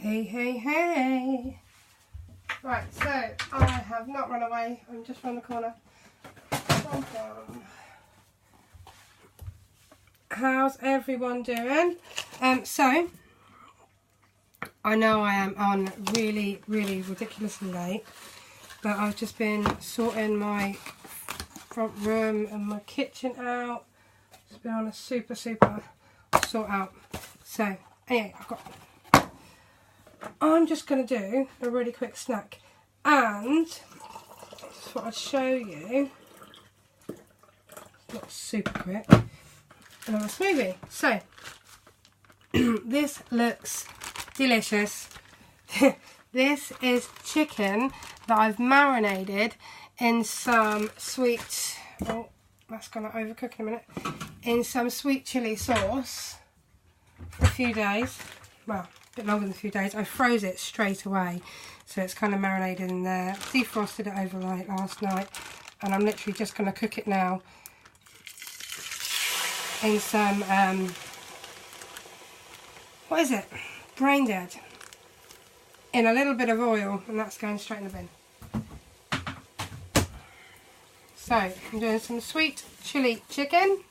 Hey, hey, hey. Right, so I have not run away. I'm just around the corner. How's everyone doing? So I know I am on really ridiculously late, but I've just been sorting my front room and my kitchen out. It's been on a super sort out. So anyway, I'm just going to do a really quick snack, and just thought I'd show you, not super quick, another smoothie. So this looks delicious. This is chicken that I've marinated in some sweet, oh that's going to overcook in a minute, in some sweet chilli sauce for a few days. Well, a bit longer than a few days. I froze it straight away, so it's kind of marinated in there. Defrosted it overnight last night, and I'm literally just going to cook it now in some what is it, brain dead, in a little bit of oil, and that's going straight in the bin. So I'm doing some sweet chili chicken.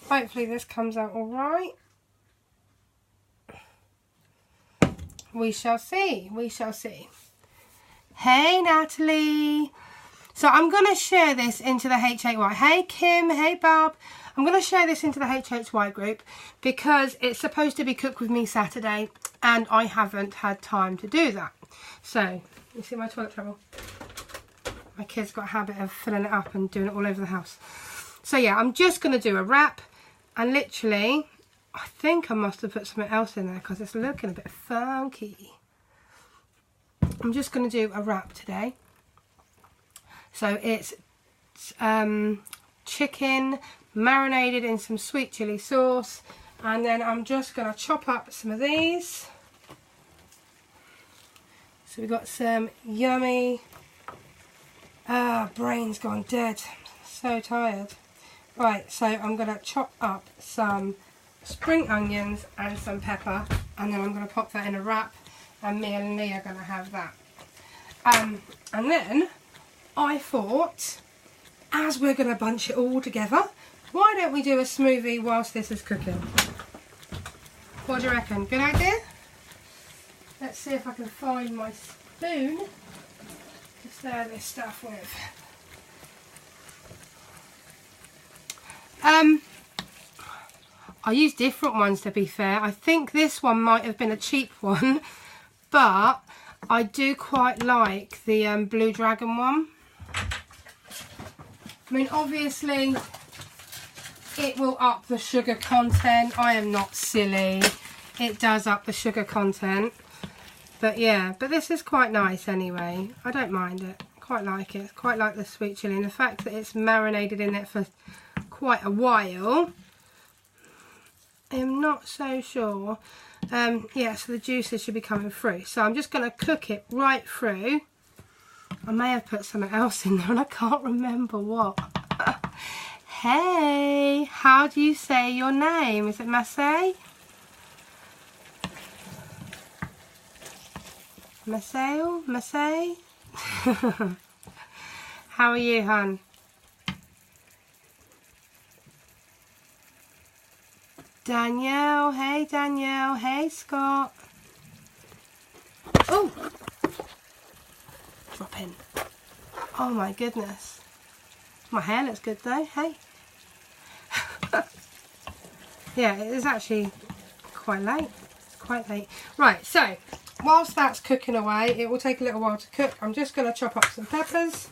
Hopefully this comes out all right. We shall see, we shall see. Hey Natalie. So I'm going to share this into the HHY. Hey Kim, hey Bob. I'm going to share this into the HHY group because it's supposed to be cooked with me Saturday and I haven't had time to do that. So, you see my toilet trouble? My kids got a habit of filling it up and doing it all over the house. So yeah, I'm just going to do a wrap, and literally, I think I must have put something else in there because it's looking a bit funky. I'm just going to do a wrap today. So it's chicken marinated in some sweet chili sauce, and then I'm just going to chop up some of these. So we've got some yummy, brain's gone dead, so tired. Right, so I'm going to chop up some spring onions and some pepper, and then I'm going to pop that in a wrap, and me and Lee are going to have that. And then I thought, as we're going to bunch it all together, why don't we do a smoothie whilst this is cooking? What do you reckon? Good idea? Let's see if I can find my spoon to stir this stuff with. I use different ones, to be fair. I think this one might have been a cheap one, but I do quite like the Blue Dragon one. I mean, obviously it will up the sugar content. I am not silly. It does up the sugar content. But yeah, but this is quite nice anyway. I don't mind it. Quite like it. Quite like the sweet chilli. And the fact that it's marinated in it for quite a while, I am not so sure. Yeah, so the juices should be coming through. So I'm just going to cook it right through. I may have put something else in there and I can't remember what. Hey, how do you say your name? Is it Masay? Masay? Masay? How are you, hon? Danielle, hey Danielle, hey Scott. Oh! Drop in. Oh my goodness. My hair looks good though, hey. Yeah, it is actually quite late. It's quite late. Right, so whilst that's cooking away, it will take a little while to cook. I'm just going to chop up some peppers.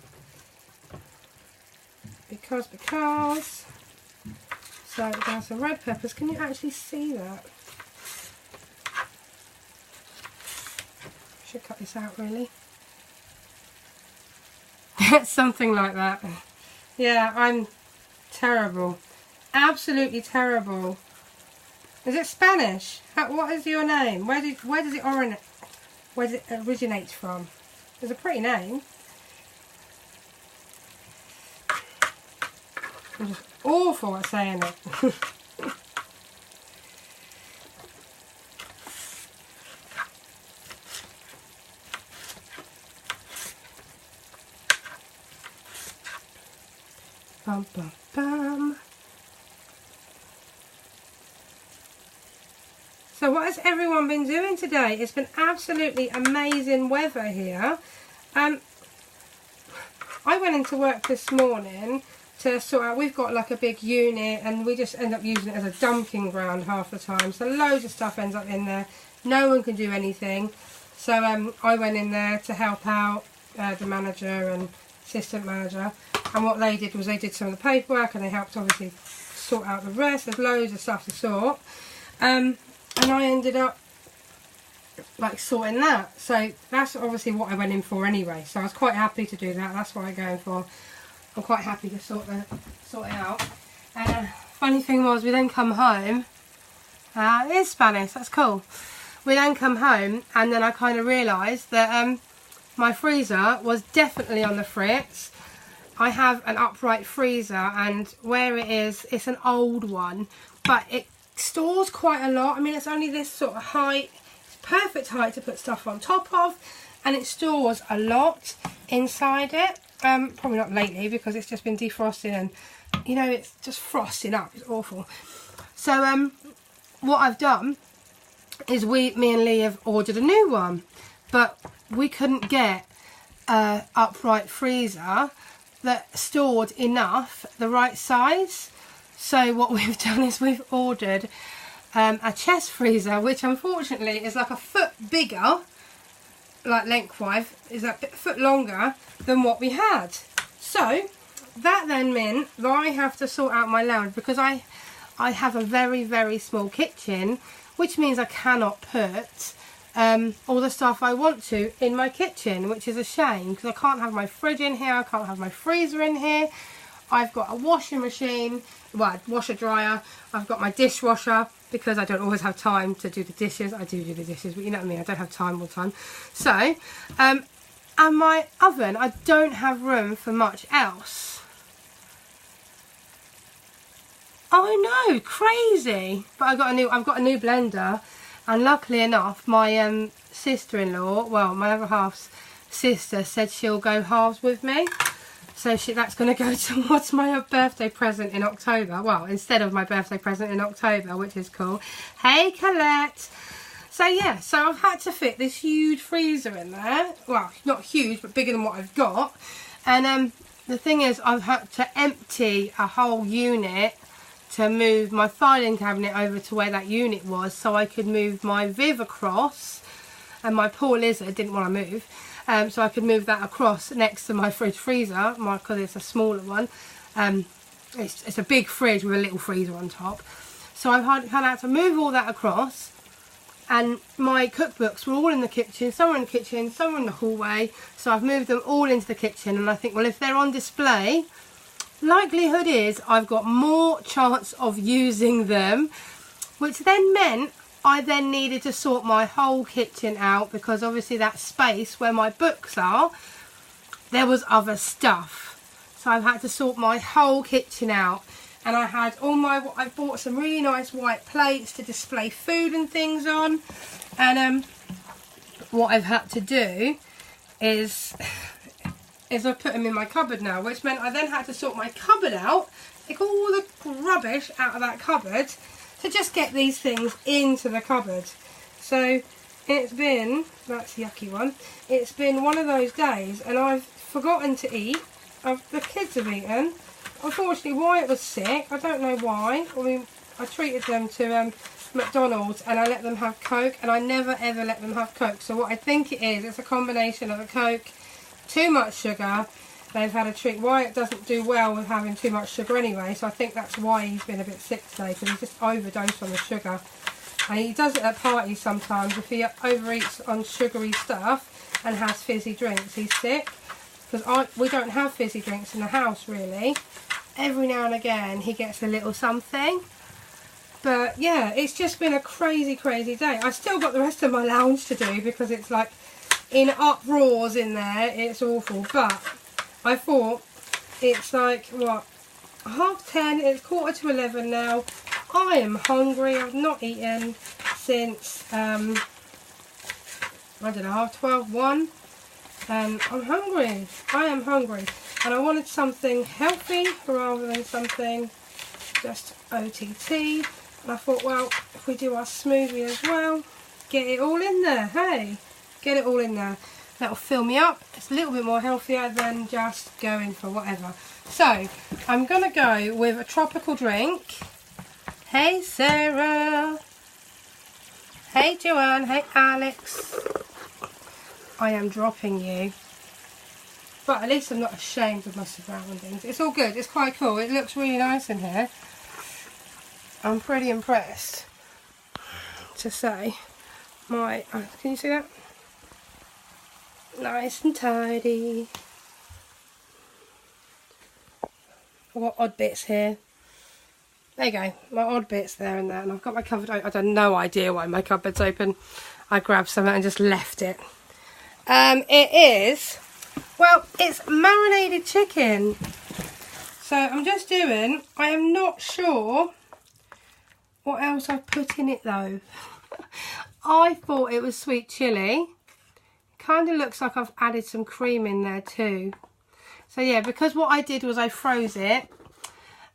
Because. So there's some red peppers. Can you actually see that? Should cut this out really. Something like that. Yeah, I'm terrible. Absolutely terrible. Is it Spanish? What is your name? Where does it originate from? It's a pretty name. I'm just awful at saying it. Bum, bum, bum. So what has everyone been doing today? It's been absolutely amazing weather here. I went into work this morning to sort out, we've got like a big unit and we just end up using it as a dumping ground half the time. So loads of stuff ends up in there. No one can do anything. So I went in there to help out the manager and assistant manager. And what they did was they did some of the paperwork and they helped obviously sort out the rest. There's loads of stuff to sort. And I ended up like sorting that. So that's obviously what I went in for anyway. So I was quite happy to do that. That's what I'm going for. I'm quite happy to sort it out. Funny thing was, we then come home. It is Spanish, that's cool. We then come home and then I kind of realised that my freezer was definitely on the fritz. I have an upright freezer and where it is, it's an old one, but it stores quite a lot. I mean, it's only this sort of height. It's perfect height to put stuff on top of, and it stores a lot inside it. Probably not lately because it's just been defrosting and, you know, it's just frosting up. It's awful. So what I've done is me and Lee have ordered a new one, but we couldn't get an upright freezer that stored enough, the right size. So what we've done is we've ordered a chest freezer, which unfortunately is like a foot bigger, like lengthwise, is a foot longer than what we had. So that then meant that I have to sort out my lounge because I have a very, very small kitchen, which means I cannot put all the stuff I want to in my kitchen, which is a shame because I can't have my fridge in here, I can't have my freezer in here. I've got a washing machine, well, washer dryer, I've got my dishwasher because I don't always have time to do the dishes. I do the dishes, but you know what I mean, I don't have time all the time. So, and my oven, I don't have room for much else. Oh no, crazy! But I've got a new blender, and luckily enough, my sister-in-law, well, my other half's sister, said she'll go halves with me. So that's going to go towards my birthday present in October. Well, instead of my birthday present in October, which is cool. Hey, Colette! So yeah, so I've had to fit this huge freezer in there. Well, not huge, but bigger than what I've got. And the thing is, I've had to empty a whole unit to move my filing cabinet over to where that unit was so I could move my Viv across. And my poor lizard didn't want to move. So I could move that across next to my fridge freezer, because it's a smaller one. It's a big fridge with a little freezer on top. So I've had to move all that across, and my cookbooks were all in the kitchen. Some were in the kitchen, some were in the hallway. So I've moved them all into the kitchen, and I think, well, if they're on display, likelihood is I've got more chance of using them, which then meant I then needed to sort my whole kitchen out because obviously that space where my books are, there was other stuff. So I've had to sort my whole kitchen out, and I had I bought some really nice white plates to display food and things on. And what I've had to do is I put them in my cupboard now, which meant I then had to sort my cupboard out, take all the rubbish out of that cupboard, to just get these things into the cupboard. So it's been, that's the yucky one, it's been one of those days, and I've forgotten to eat. The kids have eaten. Unfortunately, Wyatt was sick. I don't know why. I mean, I treated them to McDonald's and I let them have Coke, and I never ever let them have Coke. So what I think it is, it's a combination of a Coke, too much sugar. They've had a treat. Wyatt doesn't do well with having too much sugar anyway, so I think that's why he's been a bit sick today, because he's just overdosed on the sugar. And he does it at parties sometimes. If he overeats on sugary stuff and has fizzy drinks, he's sick. Because we don't have fizzy drinks in the house, really. Every now and again, he gets a little something. But yeah, it's just been a crazy, crazy day. I still got the rest of my lounge to do because it's like in uproars in there. It's awful, but I thought, it's like, what, 10:30, it's 11:15 now. I am hungry. I've not eaten since, I don't know, 12:30, 1. I'm hungry. I am hungry. And I wanted something healthy rather than something just OTT. And I thought, well, if we do our smoothie as well, get it all in there, hey? Get it all in there. That'll fill me up. It's a little bit more healthier than just going for whatever. So, I'm going to go with a tropical drink. Hey, Sarah. Hey, Joanne. Hey, Alex. I am dropping you. But at least I'm not ashamed of my surroundings. It's all good. It's quite cool. It looks really nice in here. I'm pretty impressed to say. Can you see that? Nice and tidy. I've got odd bits here. There you go. My odd bits there and there. And I've got my cupboard open. I have no idea why my cupboard's open. I grabbed something and just left it. It is... Well, it's marinated chicken. So I'm just doing... I am not sure what else I've put in it though. I thought it was sweet chilli. Kind of looks like I've added some cream in there too. So yeah, because what I did was I froze it.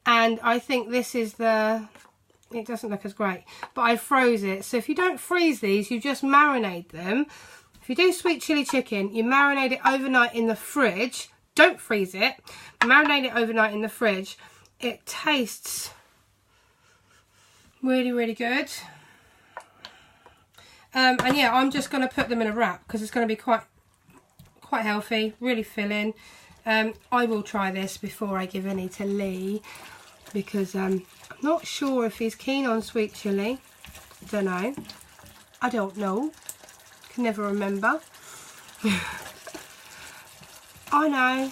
And I think this is the... It doesn't look as great. But I froze it. So if you don't freeze these, you just marinate them. If you do sweet chilli chicken, you marinate it overnight in the fridge. Don't freeze it. Marinate it overnight in the fridge. It tastes really, really good. And yeah, I'm just going to put them in a wrap because it's going to be quite healthy, really filling. I will try this before I give any to Lee because I'm not sure if he's keen on sweet chilli. Don't know. I don't know. Can never remember. I know.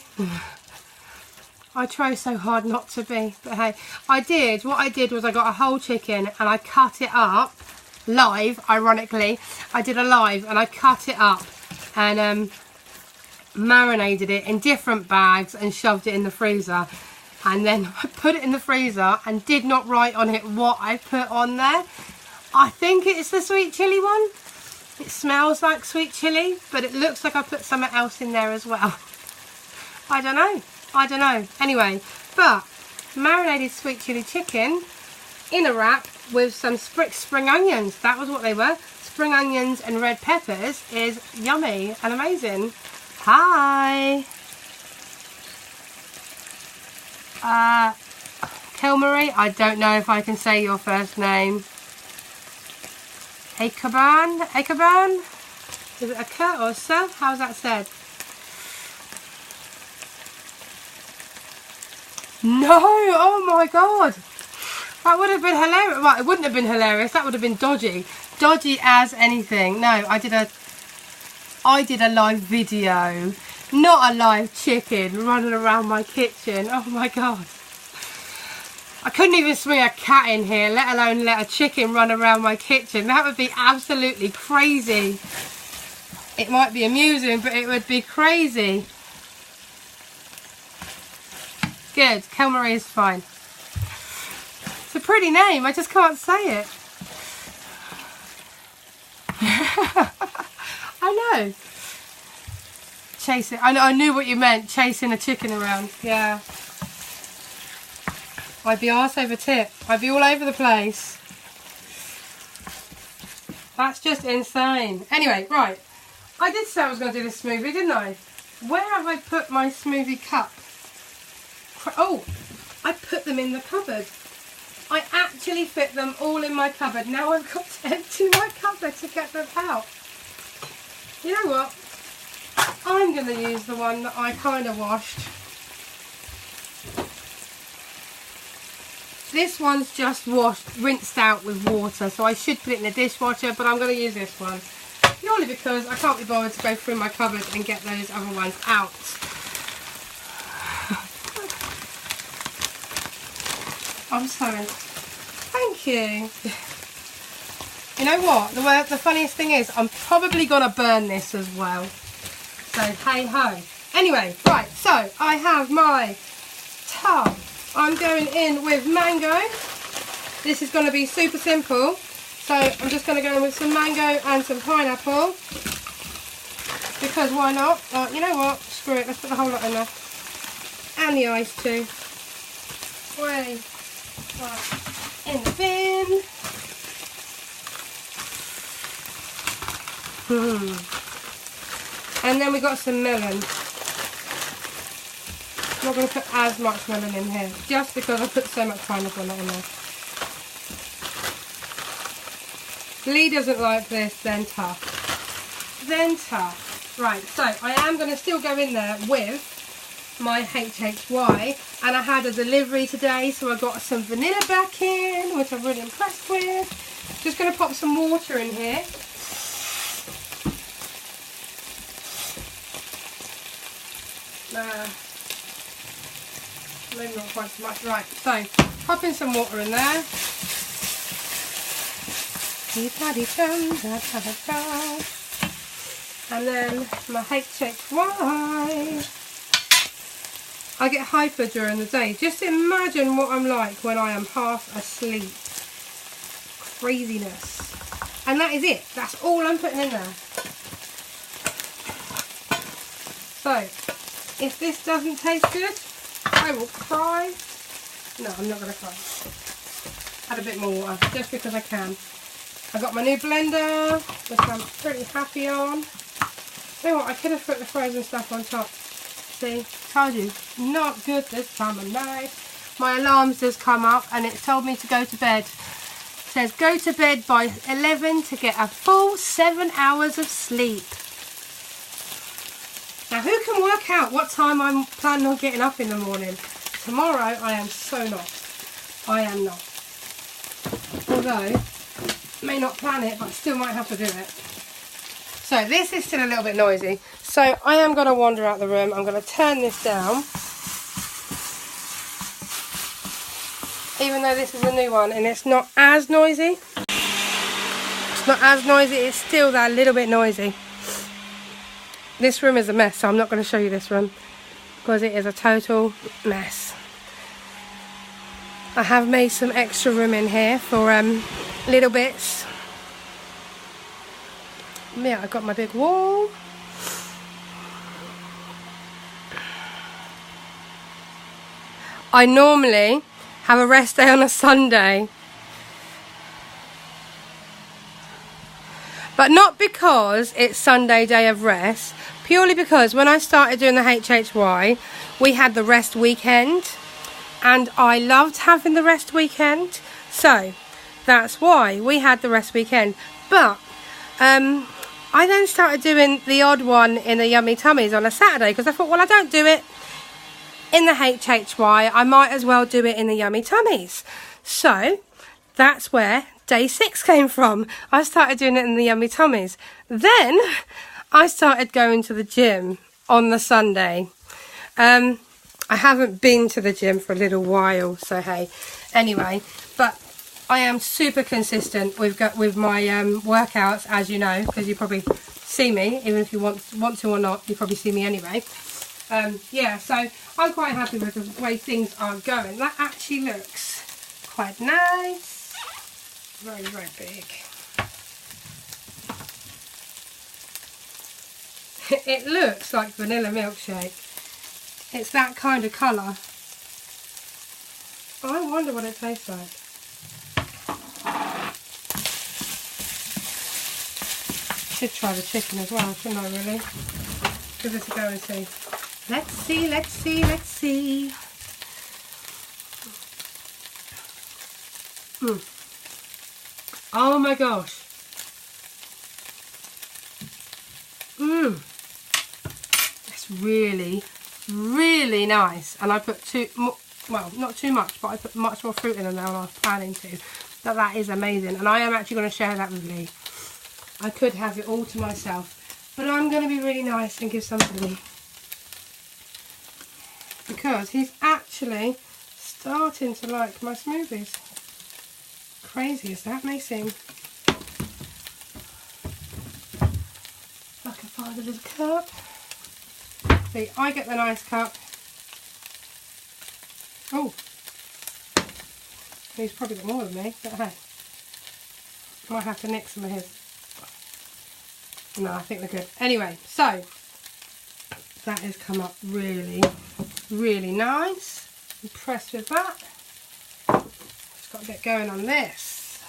I try so hard not to be, but hey, what I did was I got a whole chicken and I cut it up live, ironically. I did a live and I cut it up and marinated it in different bags and shoved it in the freezer. And then I put it in the freezer and did not write on it what I put on there. I think it's the sweet chilli one. It smells like sweet chilli, but it looks like I put something else in there as well. I don't know. Anyway, but marinated sweet chilli chicken in a wrap with some spring onions. That was what they were. Spring onions and red peppers is yummy and amazing. Hi. Kilmarie, I don't know if I can say your first name. Akaban? Is it a K or a S? How's that said? No! Oh my god! That would have been hilarious. Well, it wouldn't have been hilarious. That would have been dodgy. Dodgy as anything. No, I did a live video. Not a live chicken running around my kitchen. Oh my god. I couldn't even swing a cat in here, let alone let a chicken run around my kitchen. That would be absolutely crazy. It might be amusing, but it would be crazy. Good, Kilmarie is fine. It's a pretty name, I just can't say it. I know. Chasing, I knew what you meant, chasing a chicken around, yeah. I'd be arse over tip. I'd be all over the place. That's just insane. Anyway, right. I did say I was going to do this smoothie, didn't I? Where have I put my smoothie cup? Oh, I put them in the cupboard. I actually fit them all in my cupboard. Now I've got to empty my cupboard to get them out. You know what? I'm going to use the one that I kind of washed. This one's just rinsed out with water, so I should put it in the dishwasher, but I'm going to use this one. Purely because I can't be bothered to go through my cupboard and get those other ones out. I'm sorry. Thank you. You know what? The funniest thing is, I'm probably going to burn this as well. So, hey ho. Anyway, right, so I have my tub. I'm going in with mango. This is going to be super simple. So I'm just going to go in with some mango and some pineapple. Because why not? You know what? Screw it. Let's put the whole lot in there. And the ice too. Way. Right. In the bin. And then we got some melon. I'm not going to put as much melon in here, just because I put so much pineapple nut in there. Lee doesn't like this, then tough. Then tough. Right, so I am going to still go in there with my HHY, and I had a delivery today, so I got some vanilla back in, which I'm really impressed with. Just going to pop some water in here. Maybe not quite so much. Right, so popping some water in there. And then my HHY. I get hyper during the day. Just imagine what I'm like when I am half asleep. Craziness. And that is it. That's all I'm putting in there. So, if this doesn't taste good, I will cry. No, I'm not going to cry. Add a bit more water, just because I can. I got my new blender, which I'm pretty happy on. You know what, I could have put the frozen stuff on top. See, told you, not good this time of night. My alarms just come up and it told me to go to bed. It says go to bed by 11 to get a full 7 hours of sleep. Now who can work out what time I'm planning on getting up in the morning? Tomorrow I am so not. I am not. Although, may not plan it, but I still might have to do it. So this is still a little bit noisy. So I am going to wander out the room. I'm going to turn this down. Even though this is a new one and it's not as noisy. It's not as noisy, it's still that little bit noisy. This room is a mess, so I'm not going to show you this room because it is a total mess. I have made some extra room in here for little bits. Yeah, I've got my big wall. I normally have a rest day on a Sunday. But not because it's Sunday day of rest, purely because when I started doing the HHY, we had the rest weekend, and I loved having the rest weekend, so that's why we had the rest weekend. But I then started doing the odd one in the Yummy Tummies on a Saturday, because I thought, well, I don't do it in the HHY, I might as well do it in the Yummy Tummies. So that's where day 6 came from. I started doing it in the Yummy Tummies. Then I started going to the gym on the Sunday. I haven't been to the gym for a little while, so hey. Anyway, but I am super consistent with my workouts, as you know, because you probably see me, even if you want to or not, you probably see me anyway. Yeah, so I'm quite happy with the way things are going. That actually looks quite nice. Very, very big. It looks like vanilla milkshake. It's that kind of colour. I wonder what it tastes like. Should try the chicken as well, shouldn't I really? Give this a go and see. Let's see, let's see, let's see. Oh my gosh. It's really, really nice. And I put well, not too much, but I put much more fruit in than I was planning to. That is amazing. And I am actually going to share that with Lee. I could have it all to myself, but I'm going to be really nice and give some to Lee. Because he's actually starting to like my smoothies. Crazy as that may seem. If I can find a little cup. See, I get the nice cup. Oh, he's probably got more than me, but hey, might have to nick some of his. No, I think we're good. Anyway, so that has come up really, really nice. Impressed with that. Just got to get going on this.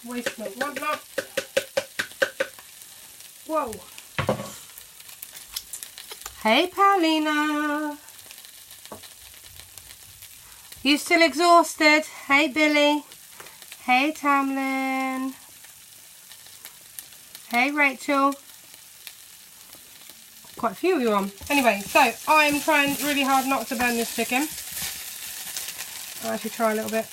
Waste not, want not. Whoa. Hey, Paulina. You still exhausted? Hey, Billy. Hey, Tamlin. Hey, Rachel. Quite a few of you on. Anyway, so I'm trying really hard not to burn this chicken. I'll actually try a little bit.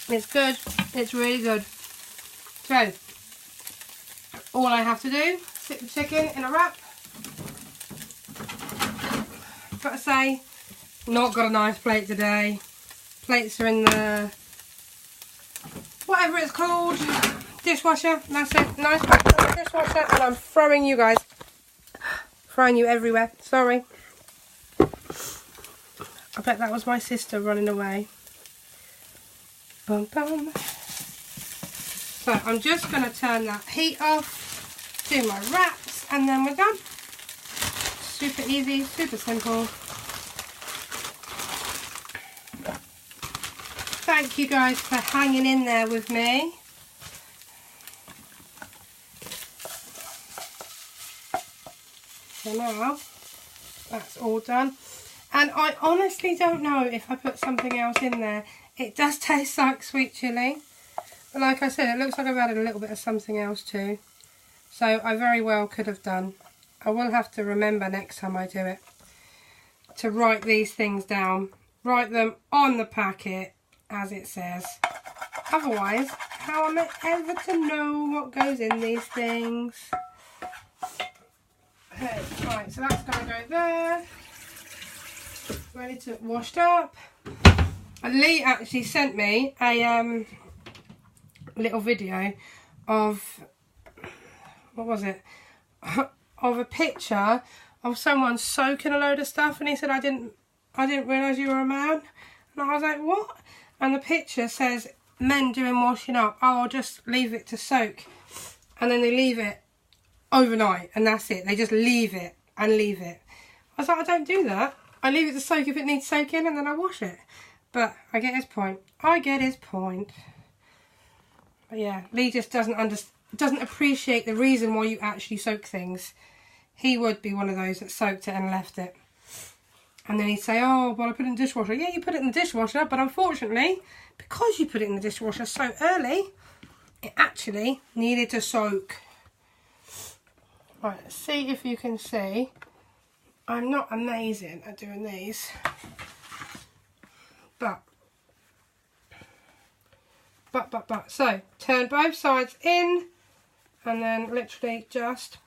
It's good. It's really good. So, all I have to do, sit the chicken in a wrap. Gotta say, not got a nice plate today. Plates are in the, whatever it's called, dishwasher. That's it. Nice plates in the dishwasher. And I'm throwing you guys. Throwing you everywhere. Sorry. I bet that was my sister running away. Bum, bum. So I'm just going to turn that heat off, do my wraps, and then we're done. Super easy, super simple. Thank you guys for hanging in there with me. So now that's all done. And I honestly don't know if I put something else in there. It does taste like sweet chilli. But like I said, it looks like I've added a little bit of something else too. So I very well could have done. I will have to remember next time I do it to write these things down. Write them on the packet as it says. Otherwise, how am I ever to know what goes in these things? Okay, right, so that's going to go there. Ready to washed up. And Lee actually sent me a little video of, what was it, of a picture of someone soaking a load of stuff, and he said, I didn't realise you were a man. And I was like, what? And the picture says men doing washing up. Oh, I'll just leave it to soak, and then they leave it overnight and that's it. They just leave it and leave it. I was like, I don't do that. I leave it to soak if it needs soaking, and then I wash it. But I get his point. I get his point. But yeah, Lee just doesn't appreciate the reason why you actually soak things. He would be one of those that soaked it and left it. And then he'd say, oh, well, I put it in the dishwasher. Yeah, you put it in the dishwasher, but unfortunately, because you put it in the dishwasher so early, it actually needed to soak. Right, let's see if you can see. I'm not amazing at doing these. But. So, turn both sides in, and then literally just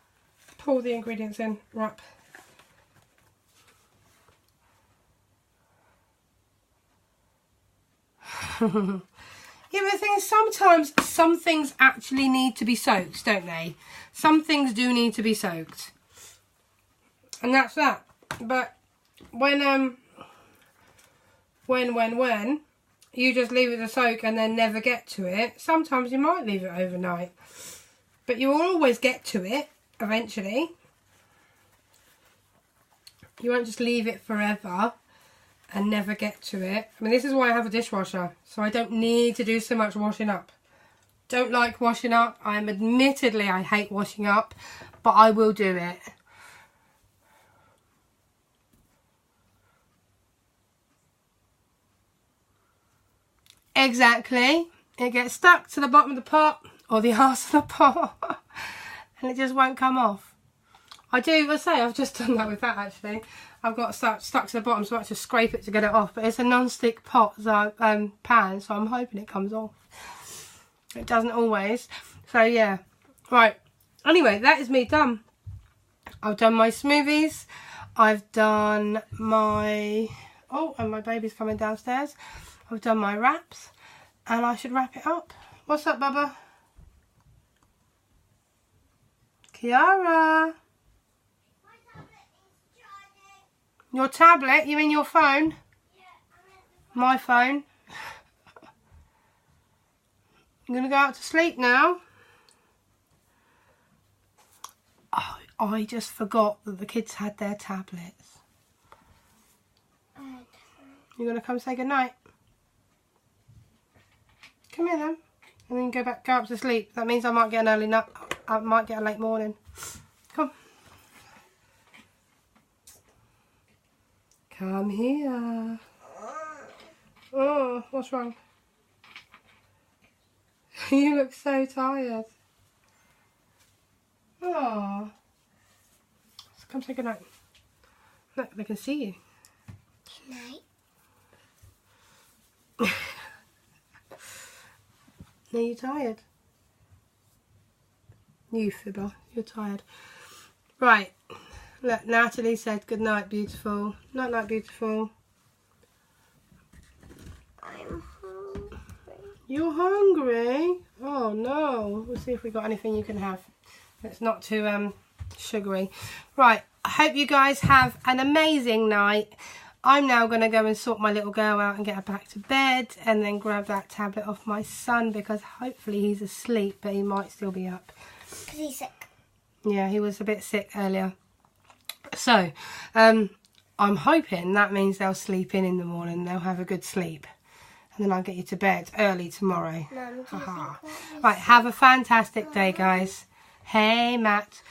pour the ingredients in, wrap. Yeah, but the thing is, sometimes some things actually need to be soaked, don't they? Some things do need to be soaked. And that's that. But when you just leave it to soak and then never get to it, sometimes you might leave it overnight. But you will always get to it eventually. You won't just leave it forever and never get to it. I mean, this is why I have a dishwasher, so I don't need to do so much washing up. Don't like washing up. Admittedly, I hate washing up, but I will do it. Exactly. It gets stuck to the bottom of the pot or the arse of the pot and it just won't come off. I say I've just done that with that actually. I've got stuck to the bottom, so I have to scrape it to get it off, but it's a non-stick pot, so pan, so I'm hoping it comes off. It doesn't always. So yeah. Right. Anyway, that is me done. I've done my smoothies. I've done my... Oh, and my baby's coming downstairs. I've done my wraps, and I should wrap it up. What's up, Bubba? Kiara? My tablet is charging. Your tablet? You mean your phone? Yeah, My phone? I'm going to go out to sleep now. Oh, I just forgot that the kids had their tablets. You're going to come say goodnight? Come here then. And then go up to sleep. That means I might get an early night. I might get a late morning. Come. Come here. Oh, what's wrong? You look so tired. Oh. So come say goodnight. Look, they can see you. Night. Are you tired? You fibber, you're tired. Right. Look, Natalie said good night, beautiful. Night, night, beautiful. I'm hungry. You're hungry? Oh no. We'll see if we got anything you can have. It's not too sugary. Right. I hope you guys have an amazing night. I'm now going to go and sort my little girl out and get her back to bed, and then grab that tablet off my son because hopefully he's asleep, but he might still be up. Because he's sick. Yeah, he was a bit sick earlier. So, I'm hoping that means they'll sleep in the morning. They'll have a good sleep. And then I'll get you to bed early tomorrow. Mum, Right, have a fantastic day, guys. Hey, Matt.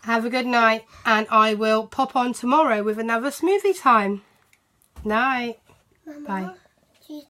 Have a good night, and I will pop on tomorrow with another smoothie time. Night. Mama, Bye.